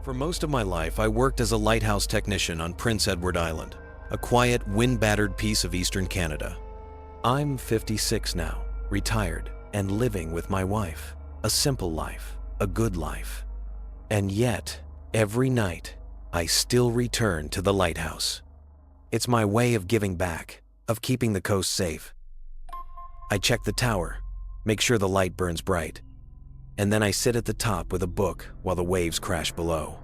For most of my life, I worked as a lighthouse technician on Prince Edward Island, a quiet, wind-battered piece of eastern Canada. I'm 56 now, retired, and living with my wife. A simple life, a good life. And yet, every night, I still return to the lighthouse. It's my way of giving back, of keeping the coast safe. I check the tower, make sure the light burns bright, and then I sit at the top with a book while the waves crash below.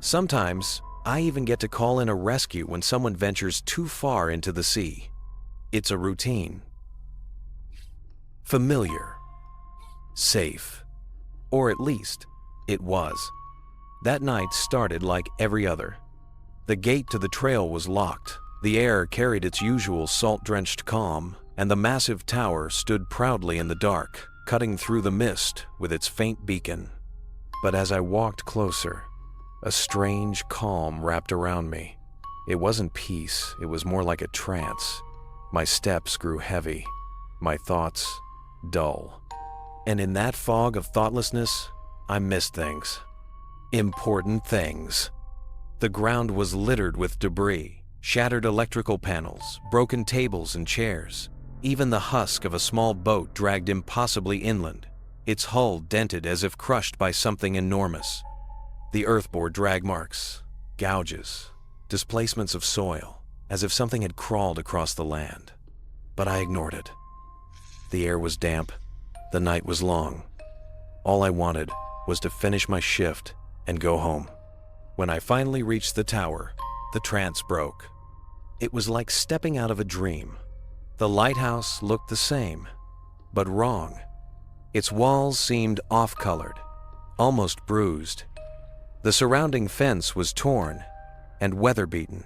Sometimes, I even get to call in a rescue when someone ventures too far into the sea. It's a routine. Familiar. Safe. Or at least, it was. That night started like every other. The gate to the trail was locked, the air carried its usual salt-drenched calm, and the massive tower stood proudly in the dark, cutting through the mist with its faint beacon. But as I walked closer, a strange calm wrapped around me. It wasn't peace, it was more like a trance. My steps grew heavy, my thoughts dull. And in that fog of thoughtlessness, I missed things. Important things. The ground was littered with debris, shattered electrical panels, broken tables and chairs. Even the husk of a small boat dragged impossibly inland, its hull dented as if crushed by something enormous. The earth bore drag marks, gouges, displacements of soil, as if something had crawled across the land. But I ignored it. The air was damp, the night was long. All I wanted was to finish my shift and go home. When I finally reached the tower, the trance broke. It was like stepping out of a dream. The lighthouse looked the same, but wrong. Its walls seemed off-colored, almost bruised. The surrounding fence was torn and weather-beaten,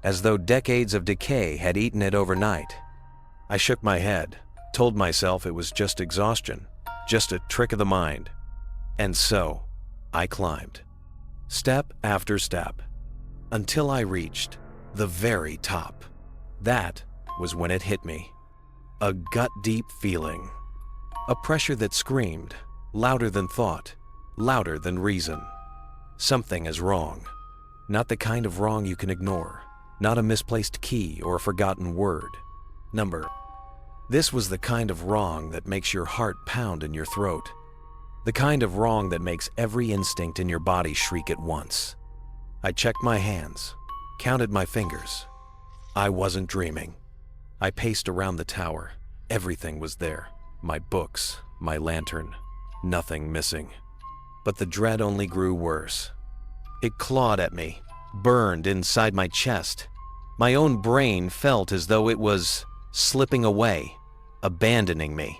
as though decades of decay had eaten it overnight. I shook my head, told myself it was just exhaustion, just a trick of the mind. And so, I climbed, step after step, until I reached the very top. That was when it hit me. A gut-deep feeling. A pressure that screamed, louder than thought, louder than reason. Something is wrong. Not the kind of wrong you can ignore. Not a misplaced key or a forgotten word. Number. This was the kind of wrong that makes your heart pound in your throat. The kind of wrong that makes every instinct in your body shriek at once. I checked my hands, counted my fingers. I wasn't dreaming. I paced around the tower. Everything was there. My books, my lantern, nothing missing. But the dread only grew worse. It clawed at me, burned inside my chest. My own brain felt as though it was slipping away, abandoning me.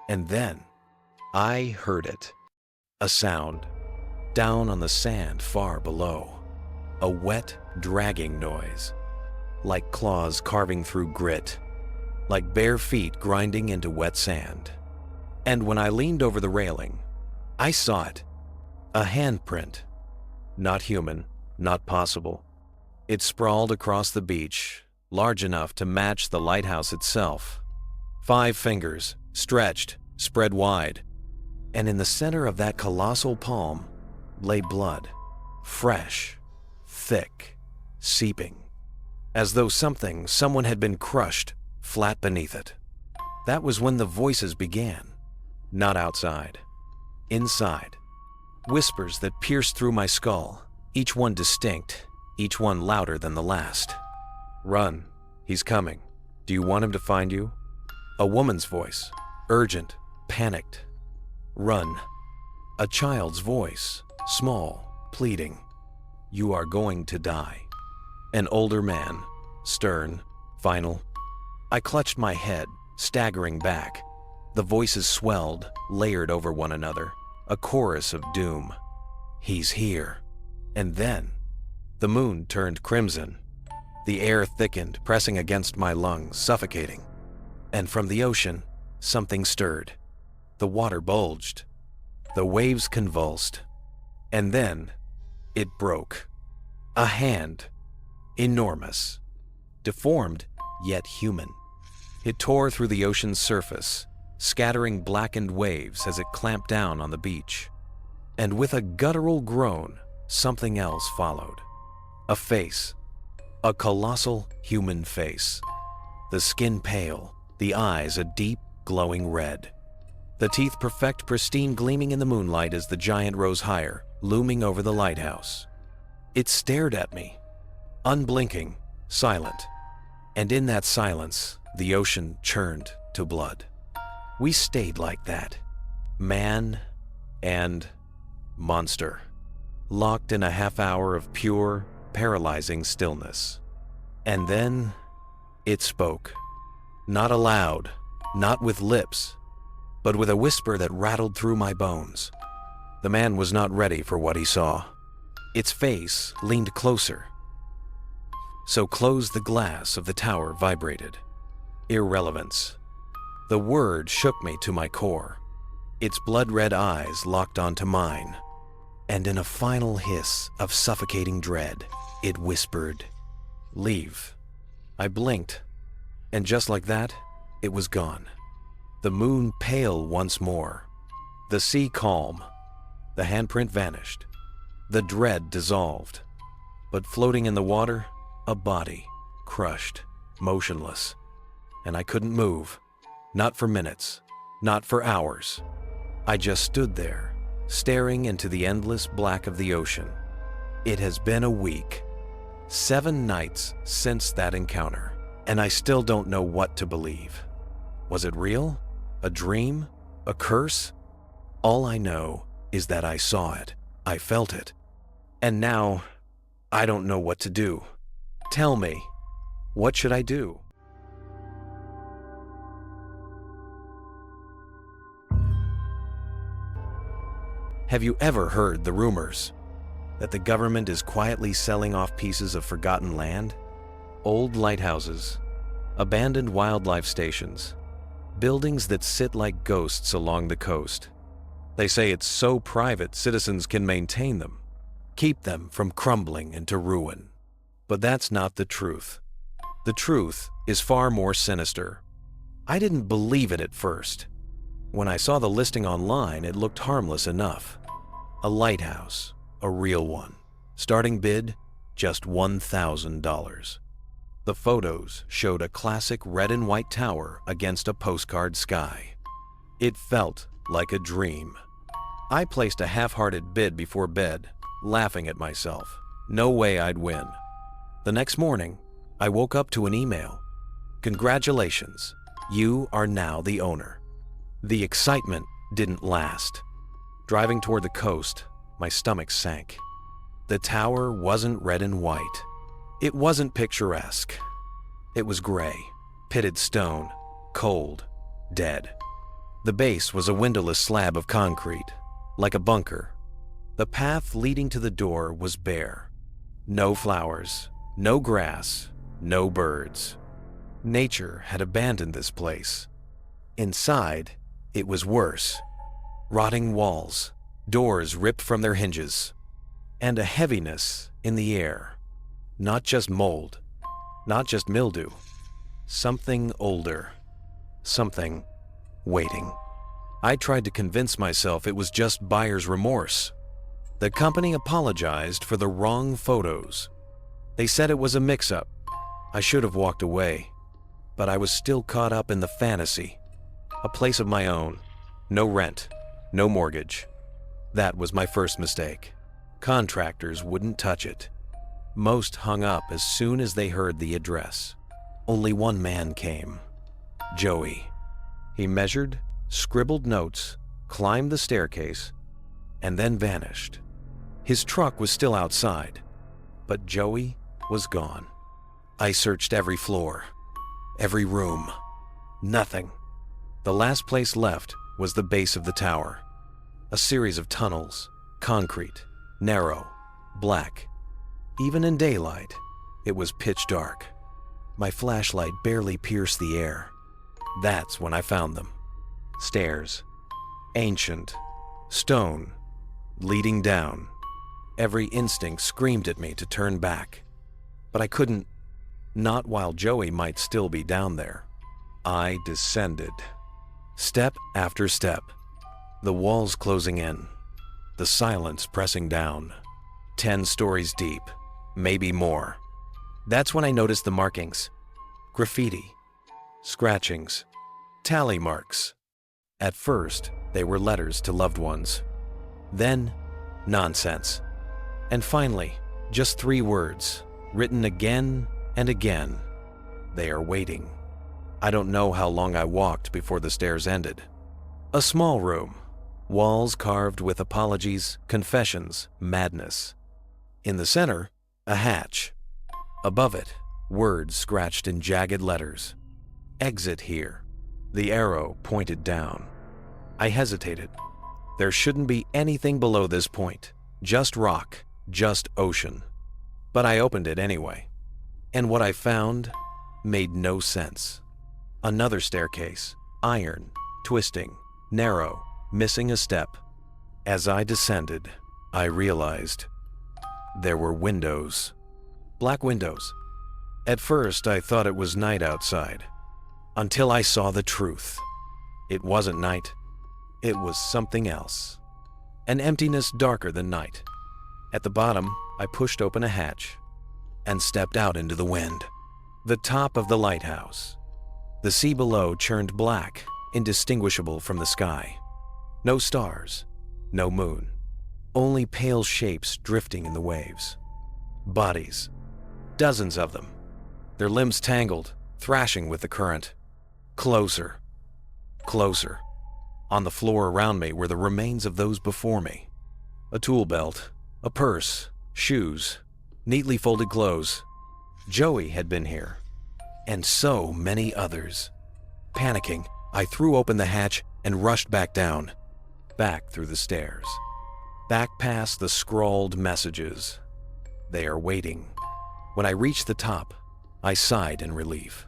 And then, I heard it. A sound, down on the sand far below. A wet, dragging noise. Like claws carving through grit, like bare feet grinding into wet sand. And when I leaned over the railing, I saw it. A handprint. Not human, not possible. It sprawled across the beach, large enough to match the lighthouse itself. 5 fingers, stretched, spread wide. And in the center of that colossal palm lay blood, fresh, thick, seeping. As though someone had been crushed flat beneath it. That was when the voices began. Not outside. Inside. Whispers that pierced through my skull, each one distinct, each one louder than the last. Run. He's coming. Do you want him to find you? A woman's voice. Urgent. Panicked. Run. A child's voice. Small. Pleading. You are going to die. An older man, stern, final. I clutched my head, staggering back. The voices swelled, layered over one another, a chorus of doom. He's here. And then, the moon turned crimson. The air thickened, pressing against my lungs, suffocating. And from the ocean, something stirred. The water bulged. The waves convulsed. And then, it broke. A hand. Enormous, deformed, yet human. It tore through the ocean's surface, scattering blackened waves as it clamped down on the beach. And with a guttural groan, something else followed. A face. A colossal human face. The skin pale, the eyes a deep, glowing red. The teeth perfect, pristine, gleaming in the moonlight as the giant rose higher, looming over the lighthouse. It stared at me, unblinking, silent. And in that silence, the ocean churned to blood. We stayed like that, man and monster, locked in a half hour of pure, paralyzing stillness. And then it spoke. Not aloud, not with lips, but with a whisper that rattled through my bones. The man was not ready for what he saw. Its face leaned closer. So close the glass of the tower vibrated. Irrelevance. The word shook me to my core. Its blood-red eyes locked onto mine. And in a final hiss of suffocating dread, it whispered, "Leave." I blinked, and just like that, it was gone. The moon pale once more. The sea calm. The handprint vanished. The dread dissolved. But floating in the water, a body, crushed, motionless. And I couldn't move. Not for minutes. Not for hours. I just stood there, staring into the endless black of the ocean. It has been a week. 7 nights since that encounter, and I still don't know what to believe. Was it real? A dream? A curse? All I know is that I saw it. I felt it. And now, I don't know what to do. Tell me, what should I do? Have you ever heard the rumors that the government is quietly selling off pieces of forgotten land? Old lighthouses, abandoned wildlife stations, buildings that sit like ghosts along the coast. They say it's so private citizens can maintain them, keep them from crumbling into ruin. But that's not the truth. The truth is far more sinister. I didn't believe it at first. When I saw the listing online, it looked harmless enough. A lighthouse, a real one. Starting bid, just $1,000. The photos showed a classic red and white tower against a postcard sky. It felt like a dream. I placed a half-hearted bid before bed, laughing at myself. No way I'd win. The next morning, I woke up to an email. "Congratulations, you are now the owner." The excitement didn't last. Driving toward the coast, my stomach sank. The tower wasn't red and white. It wasn't picturesque. It was gray, pitted stone, cold, dead. The base was a windowless slab of concrete, like a bunker. The path leading to the door was bare. No flowers, no grass, no birds. Nature had abandoned this place. Inside, it was worse. Rotting walls, doors ripped from their hinges, and a heaviness in the air. Not just mold, not just mildew. Something older. Something waiting. I tried to convince myself it was just buyer's remorse. The company apologized for the wrong photos. They said it was a mix-up. I should have walked away, but I was still caught up in the fantasy. A place of my own. No rent. No mortgage. That was my first mistake. Contractors wouldn't touch it. Most hung up as soon as they heard the address. Only one man came. Joey. He measured, scribbled notes, climbed the staircase, and then vanished. His truck was still outside, but Joey was gone. I searched every floor, every room. Nothing. The last place left was the base of the tower. A series of tunnels, concrete, narrow, black. Even in daylight, it was pitch dark. My flashlight barely pierced the air. That's when I found them. Stairs. Ancient. Stone. Leading down. Every instinct screamed at me to turn back. But I couldn't. Not while Joey might still be down there. I descended. Step after step. The walls closing in. The silence pressing down. 10 stories deep, maybe more. That's when I noticed the markings. Graffiti, scratchings, tally marks. At first, they were letters to loved ones. Then, nonsense. And finally, just 3 words, written again and again. They are waiting. I don't know how long I walked before the stairs ended. A small room, walls carved with apologies, confessions, madness. In the center, a hatch. Above it, words scratched in jagged letters. Exit here. The arrow pointed down. I hesitated. There shouldn't be anything below this point. Just rock, just ocean. But I opened it anyway. And what I found made no sense. Another staircase, iron, twisting, narrow, missing a step. As I descended, I realized there were windows. Black windows. At first, I thought it was night outside, until I saw the truth. It wasn't night. It was something else. An emptiness darker than night. At the bottom, I pushed open a hatch and stepped out into the wind. The top of the lighthouse. The sea below churned black, indistinguishable from the sky. No stars, no moon. Only pale shapes drifting in the waves. Bodies. Dozens of them. Their limbs tangled, thrashing with the current. Closer. Closer. On the floor around me were the remains of those before me. A tool belt, a purse, shoes, neatly folded clothes. Joey had been here. And so many others. Panicking, I threw open the hatch and rushed back down. Back through the stairs. Back past the scrawled messages. They are waiting. When I reached the top, I sighed in relief.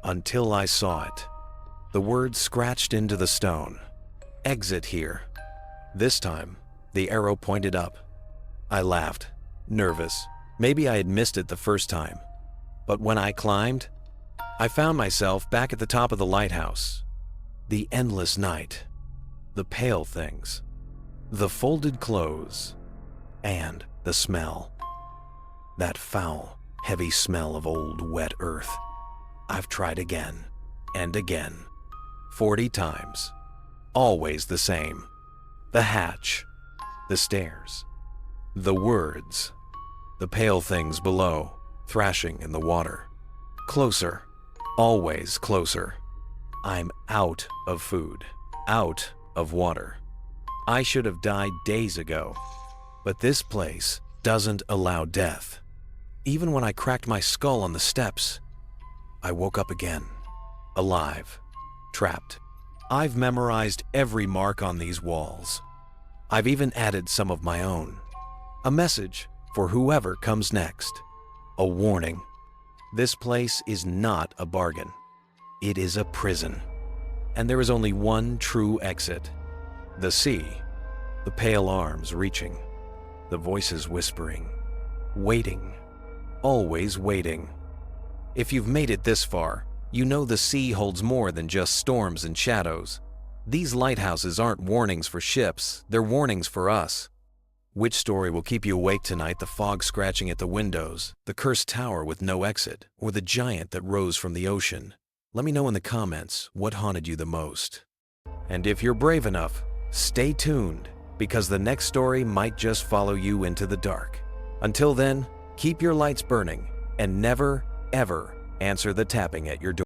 Until I saw it. The words scratched into the stone. Exit here. This time, the arrow pointed up. I laughed, nervous. Maybe I had missed it the first time. But when I climbed, I found myself back at the top of the lighthouse. The endless night. The pale things. The folded clothes. And the smell. That foul, heavy smell of old, wet earth. I've tried again and again. 40 times. Always the same. The hatch. The stairs. The words. The pale things below, thrashing in the water. Closer. Always closer. I'm out of food. Out of water. I should have died days ago. But this place doesn't allow death. Even when I cracked my skull on the steps, I woke up again. Alive. Trapped. I've memorized every mark on these walls. I've even added some of my own. A message for whoever comes next. A warning. This place is not a bargain. It is a prison. And there is only one true exit. The sea. The pale arms reaching. The voices whispering. Waiting. Always waiting. If you've made it this far, you know the sea holds more than just storms and shadows. These lighthouses aren't warnings for ships, they're warnings for us. Which story will keep you awake tonight? The fog scratching at the windows, the cursed tower with no exit, or the giant that rose from the ocean? Let me know in the comments what haunted you the most. And if you're brave enough, stay tuned, because the next story might just follow you into the dark. Until then, keep your lights burning and never, ever answer the tapping at your door.